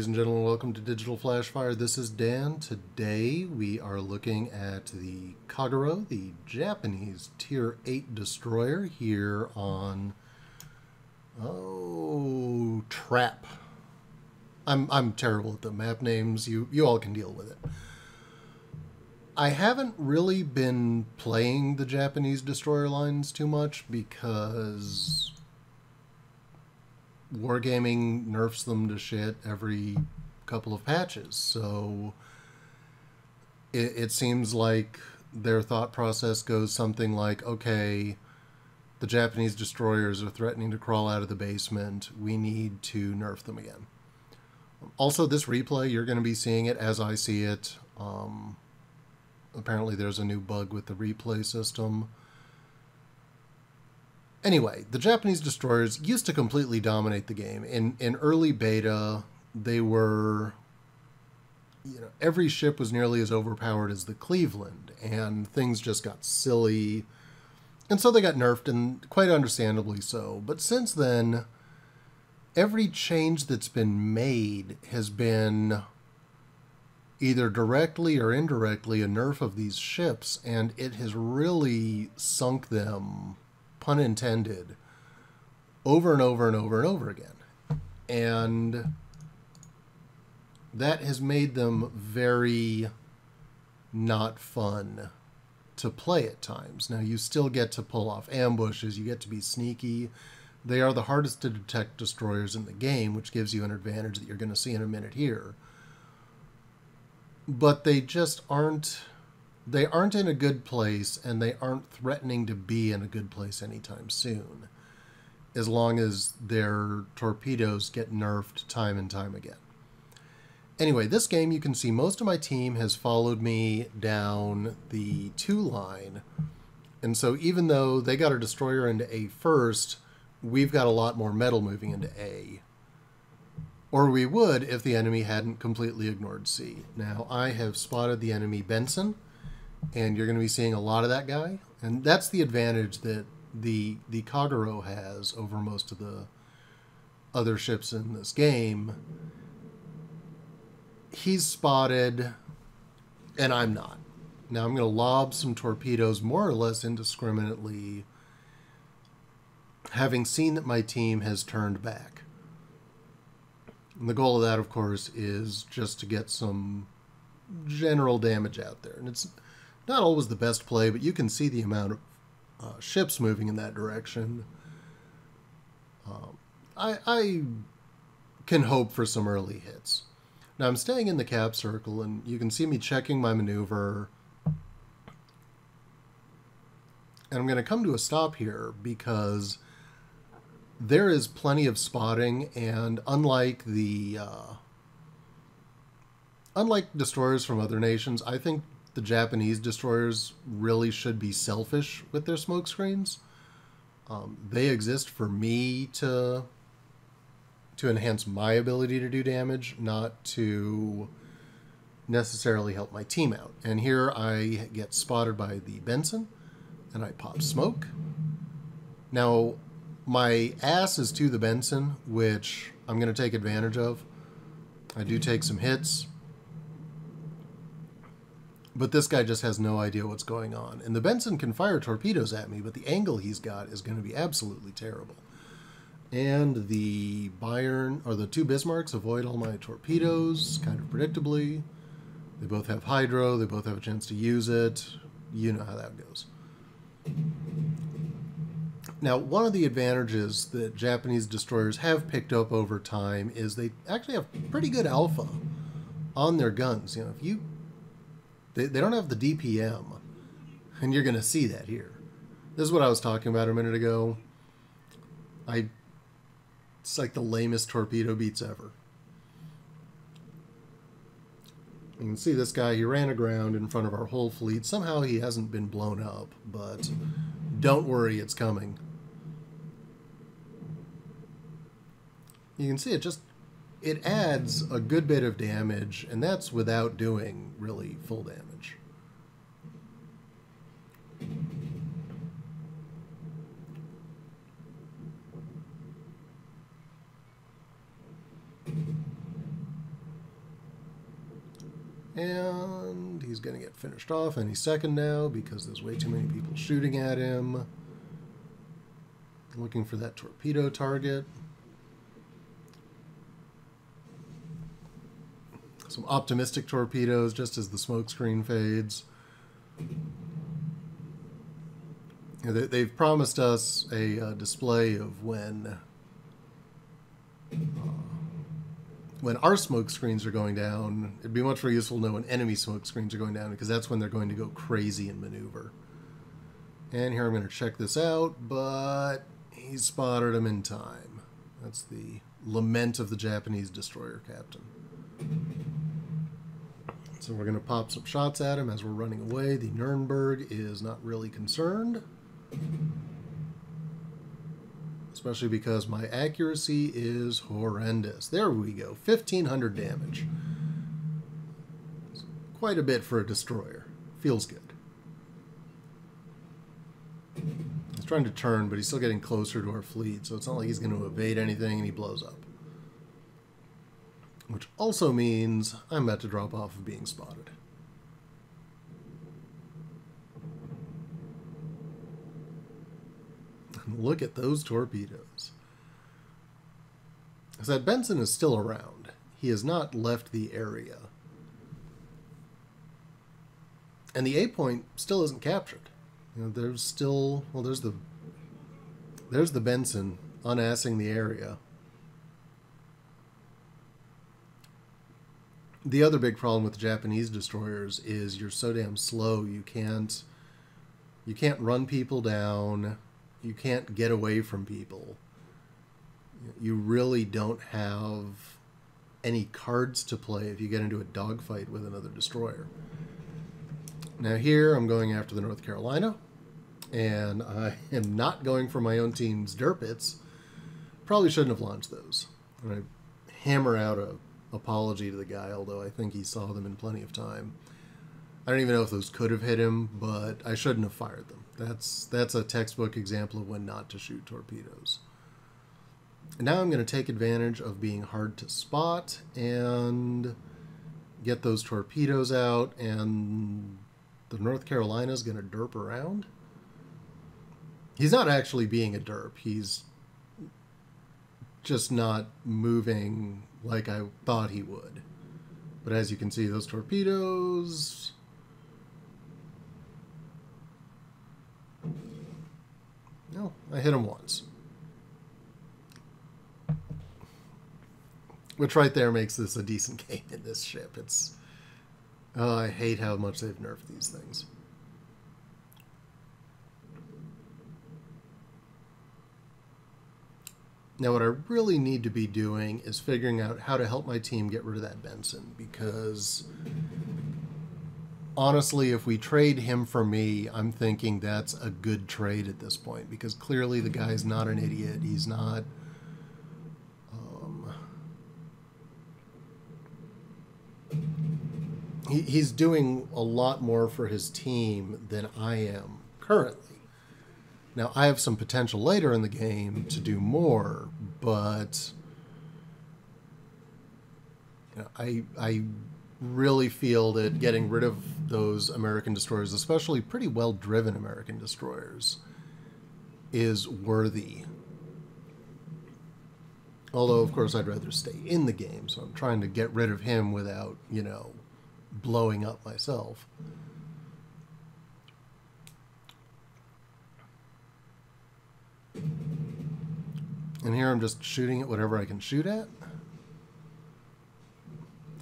Ladies and gentlemen, welcome to Digital.Flash.Fire. This is Dan. Today we are looking at the Kagero, the Japanese Tier 8 destroyer here on Trap. I'm terrible at the map names. You all can deal with it. I haven't really been playing the Japanese destroyer lines too much because Wargaming nerfs them to shit every couple of patches, so it seems like their thought process goes something like, okay, the Japanese destroyers are threatening to crawl out of the basement, we need to nerf them again. Also, this replay, you're going to be seeing it as I see it. Apparently there's a new bug with the replay system. Anyway, the Japanese destroyers used to completely dominate the game. In early beta, they were, every ship was nearly as overpowered as the Cleveland, and things just got silly. And so they got nerfed, and quite understandably so. But since then, every change that's been made has been either directly or indirectly a nerf of these ships, and it has really sunk them, pun intended, over and over and over and over again. And that has made them very not fun to play at times. Now, you still get to pull off ambushes, you get to be sneaky. They are the hardest to detect destroyers in the game, which gives you an advantage that you're going to see in a minute here. But they just aren't... They aren't in a good place, and they aren't threatening to be in a good place anytime soon, as long as their torpedoes get nerfed time and time again. Anyway, this game, you can see most of my team has followed me down the 2 line, and so even though they got a destroyer into A first, we've got a lot more metal moving into A. Or we would if the enemy hadn't completely ignored C. Now, I have spotted the enemy Benson, and you're going to be seeing a lot of that guy. And that's the advantage that the Kagero has over most of the other ships in this game. He's spotted, and I'm not. Now I'm going to lob some torpedoes more or less indiscriminately, having seen that my team has turned back. And the goal of that, of course, is just to get some general damage out there. And it's not always the best play, but you can see the amount of ships moving in that direction. I can hope for some early hits. Now, I'm staying in the cap circle, and you can see me checking my maneuver. And I'm going to come to a stop here because there is plenty of spotting, and unlike destroyers from other nations, I think the Japanese destroyers really should be selfish with their smoke screens. They exist for me to enhance my ability to do damage, not to necessarily help my team out. And here I get spotted by the Benson, and I pop smoke. Now, my ass is to the Benson, which I'm going to take advantage of. I do take some hits, but this guy just has no idea what's going on. And the Benson can fire torpedoes at me, but the angle he's got is going to be absolutely terrible. And the Bayern, or the 2 Bismarcks, avoid all my torpedoes, kind of predictably. They both have hydro, they both have a chance to use it. You know how that goes. Now, one of the advantages that Japanese destroyers have picked up over time is they actually have pretty good alpha on their guns. If you... They don't have the DPM, and you're going to see that here. This is what I was talking about a minute ago. It's like the lamest torpedo beats ever. You can see this guy, he ran aground in front of our whole fleet. Somehow he hasn't been blown up, but don't worry, it's coming. You can see it adds a good bit of damage, and that's without doing really full damage. And he's going to get finished off any second now because there's way too many people shooting at him. Looking for that torpedo target. Some optimistic torpedoes just as the smoke screen fades. They've promised us a display of when our smoke screens are going down. It'd be much more useful to know when enemy smoke screens are going down, because that's when they're going to go crazy and maneuver. And here I'm going to check this out, but he spotted him in time. That's the lament of the Japanese destroyer captain. So we're going to pop some shots at him as we're running away. The Nuremberg is not really concerned, especially because my accuracy is horrendous. There we go, 1,500 damage. It's quite a bit for a destroyer. Feels good. He's trying to turn, but he's still getting closer to our fleet, so it's not like he's going to evade anything and he blows up. Which also means I'm about to drop off of being spotted. Look at those torpedoes. So that Benson is still around. He has not left the area. And the A point still isn't captured. You know, there's still, well, there's the Benson unassing the area. The other big problem with the Japanese destroyers is you're so damn slow. You can't run people down. You can't get away from people. You really don't have any cards to play if you get into a dogfight with another destroyer. Now here I'm going after the North Carolina, and I am not going for my own team's derpits. Probably shouldn't have launched those. I hammer out a apology to the guy, although I think he saw them in plenty of time. I don't even know if those could have hit him, but I shouldn't have fired them. That's a textbook example of when not to shoot torpedoes. And now I'm going to take advantage of being hard to spot and get those torpedoes out, and the North Carolina is going to derp around. He's not actually being a derp. He's just not moving like I thought he would. But as you can see, those torpedoes... No, I hit him once. Which right there makes this a decent game in this ship. It's... Oh, I hate how much they've nerfed these things. Now what I really need to be doing is figuring out how to help my team get rid of that Benson, because honestly, if we trade him for me, I'm thinking that's a good trade at this point, because clearly the guy's not an idiot. He's not... He's doing a lot more for his team than I am currently. Now, I have some potential later in the game to do more, but you know, I really feel that getting rid of those American destroyers, especially pretty well-driven American destroyers, is worthy. Although, of course, I'd rather stay in the game, so I'm trying to get rid of him without, you know, blowing up myself. And here I'm just shooting at whatever I can shoot at.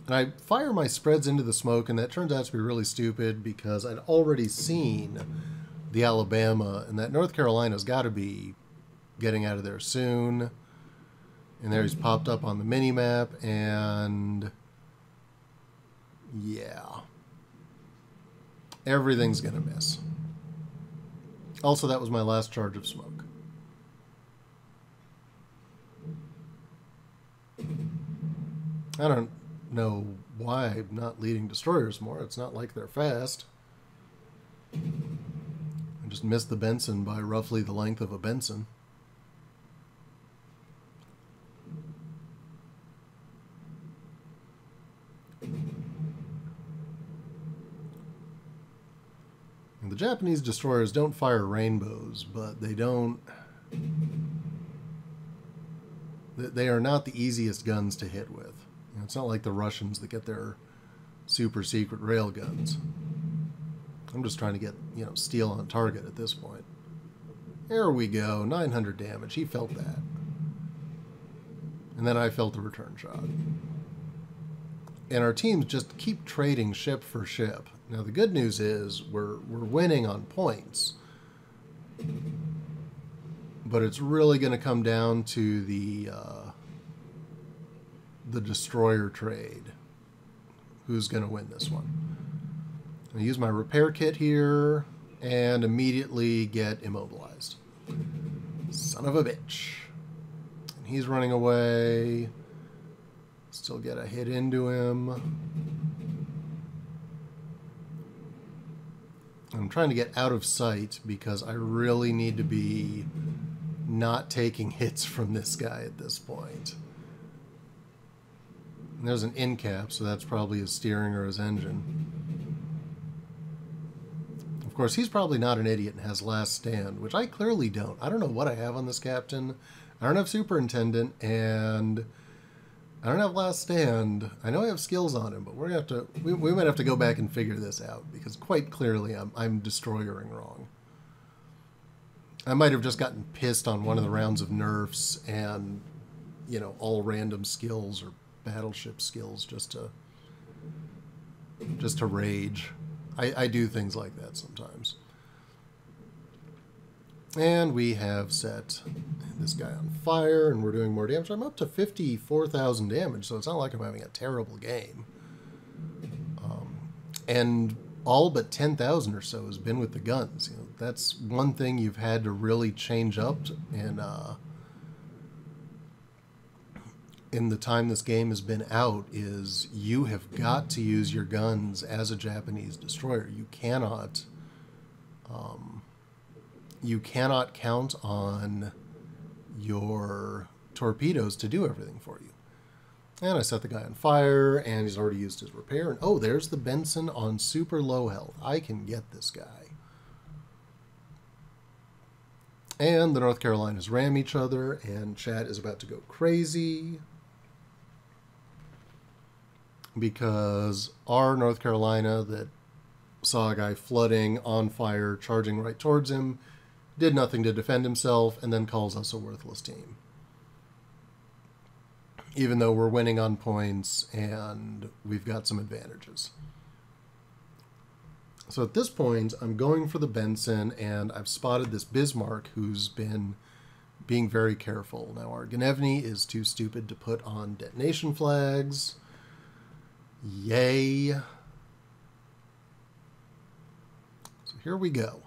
And I fire my spreads into the smoke, and that turns out to be really stupid because I'd already seen the Alabama, and that North Carolina's got to be getting out of there soon. And there he's popped up on the mini-map, and yeah. Everything's going to miss. Also, that was my last charge of smoke. I don't know why I'm not leading destroyers more. It's not like they're fast. I just missed the Benson by roughly the length of a Benson. The Japanese destroyers don't fire rainbows, but they don't... They are not the easiest guns to hit with. You know, it's not like the Russians that get their super secret rail guns. I'm just trying to get, you know, steel on target at this point. There we go, 900 damage. He felt that. And then I felt the return shot. And our teams just keep trading ship for ship. Now the good news is we're winning on points. But it's really going to come down to the destroyer trade. Who's going to win this one? I'm going to use my repair kit here and immediately get immobilized. Son of a bitch. And he's running away. Still get a hit into him. I'm trying to get out of sight because I really need to be not taking hits from this guy at this point. And there's an in cap, so that's probably his steering or his engine. Of course, he's probably not an idiot and has last stand, which I clearly don't. I don't know what I have on this captain. I don't have superintendent, and I don't have last stand. I know I have skills on him, but we're gonna have to. We might have to go back and figure this out because quite clearly I'm destroyering wrong. I might have just gotten pissed on one of the rounds of nerfs and, you know, all random skills or battleship skills just to rage. I do things like that sometimes. And we have set this guy on fire, and we're doing more damage. I'm up to 54,000 damage, so it's not like I'm having a terrible game. And all but 10,000 or so has been with the guns. You know, that's one thing you've had to really change up in the time this game has been out, is you have got to use your guns as a Japanese destroyer. You cannot count on your torpedoes to do everything for you. And I set the guy on fire, and he's already used his repair. And oh, there's the Benson on super low health. I can get this guy. And the North Carolinas ram each other, and chat is about to go crazy because our North Carolina that saw a guy flooding on fire, charging right towards him, did nothing to defend himself, and then calls us a worthless team. Even though we're winning on points and we've got some advantages. So at this point, I'm going for the Benson, and I've spotted this Bismarck who's been being very careful. Now, our Gnevny is too stupid to put on detonation flags. Yay. So here we go.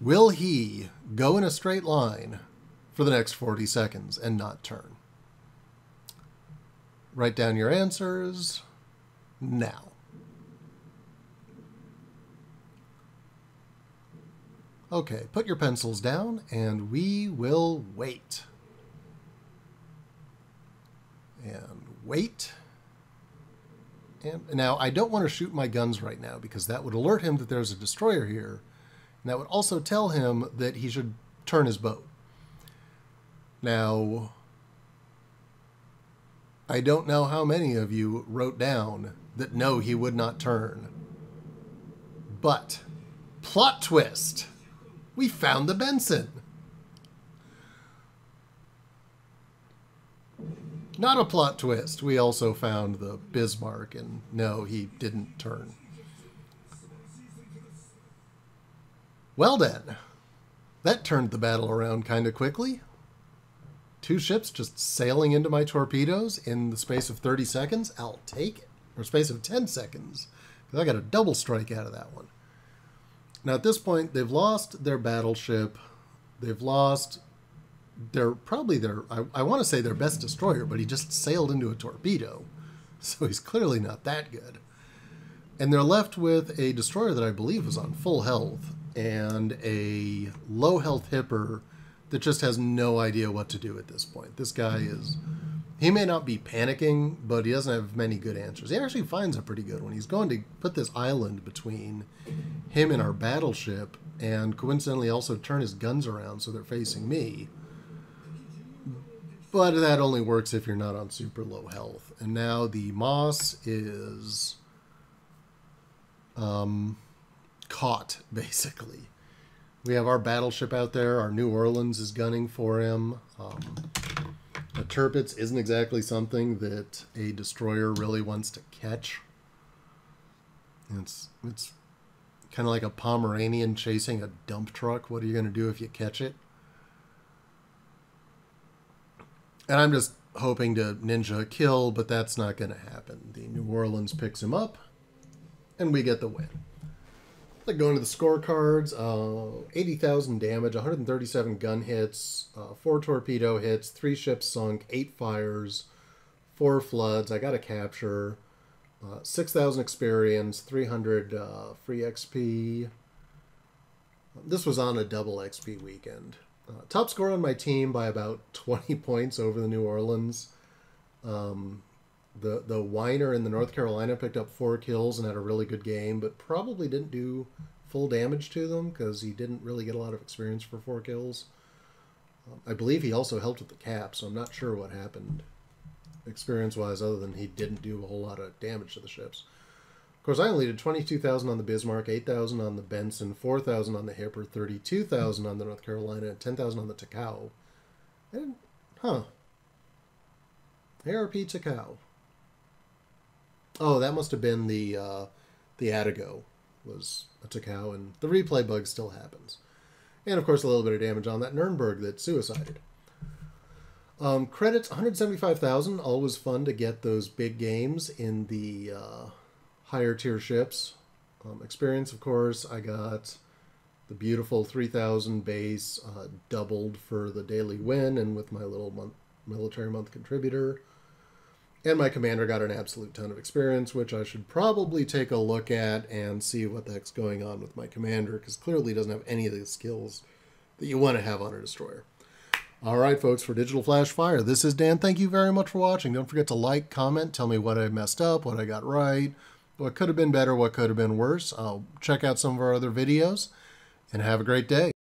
Will he go in a straight line for the next 40 seconds and not turn? Write down your answers now. Okay, put your pencils down and we will wait. And wait. And now I don't want to shoot my guns right now because that would alert him that there's a destroyer here. And that would also tell him that he should turn his boat. Now, I don't know how many of you wrote down that no, he would not turn. But, plot twist! We found the Benson! Not a plot twist. We also found the Bismarck, and no, he didn't turn. Well then, that turned the battle around kind of quickly. 2 ships just sailing into my torpedoes in the space of 30 seconds. I'll take it. Or space of 10 seconds. Because I got a double strike out of that one. Now at this point, they've lost their battleship. They've lost probably their, I want to say their best destroyer, but he just sailed into a torpedo. So he's clearly not that good. And they're left with a destroyer that I believe was on full health and a low health hipper that just has no idea what to do at this point. This guy is He may not be panicking, but he doesn't have many good answers. He actually finds a pretty good one. He's going to put this island between him and our battleship, and coincidentally also turn his guns around so they're facing me. But that only works if you're not on super low health. And now the Moss is caught, basically. We have our battleship out there. Our New Orleans is gunning for him. A Tirpitz isn't exactly something that a destroyer really wants to catch. It's kind of like a Pomeranian chasing a dump truck. What are you going to do if you catch it? And I'm just hoping to ninja a kill, but that's not going to happen. The New Orleans picks him up, and we get the win. Like going to the scorecards, 80,000 damage, 137 gun hits, 4 torpedo hits, 3 ships sunk, 8 fires, 4 floods. I got a capture, 6,000 experience, 300 free XP. This was on a double XP weekend. Top score on my team by about 20 points over the New Orleans. The Whiner in the North Carolina picked up 4 kills and had a really good game, but probably didn't do full damage to them because he didn't really get a lot of experience for 4 kills. I believe he also helped with the cap, so I'm not sure what happened experience-wise other than he didn't do a whole lot of damage to the ships. Of course, I only did 22,000 on the Bismarck, 8,000 on the Benson, 4,000 on the Hipper, 32,000 on the North Carolina, and 10,000 on the Takao. And, ARP Takao. Oh, that must have been the Attigo was a Takao, and the replay bug still happens. And, of course, a little bit of damage on that Nuremberg that suicided. Credits, 175,000. Always fun to get those big games in the higher tier ships. Experience, of course, I got the beautiful 3,000 base, doubled for the daily win, and with my little military month contributor. And my commander got an absolute ton of experience, which I should probably take a look at and see what the heck's going on with my commander, because clearly he doesn't have any of the skills that you want to have on a destroyer. All right, folks, for Digital.Flash.Fire, this is Dan. Thank you very much for watching. Don't forget to like, comment, tell me what I messed up, what I got right, what could have been better, what could have been worse. I'll check out some of our other videos, and have a great day.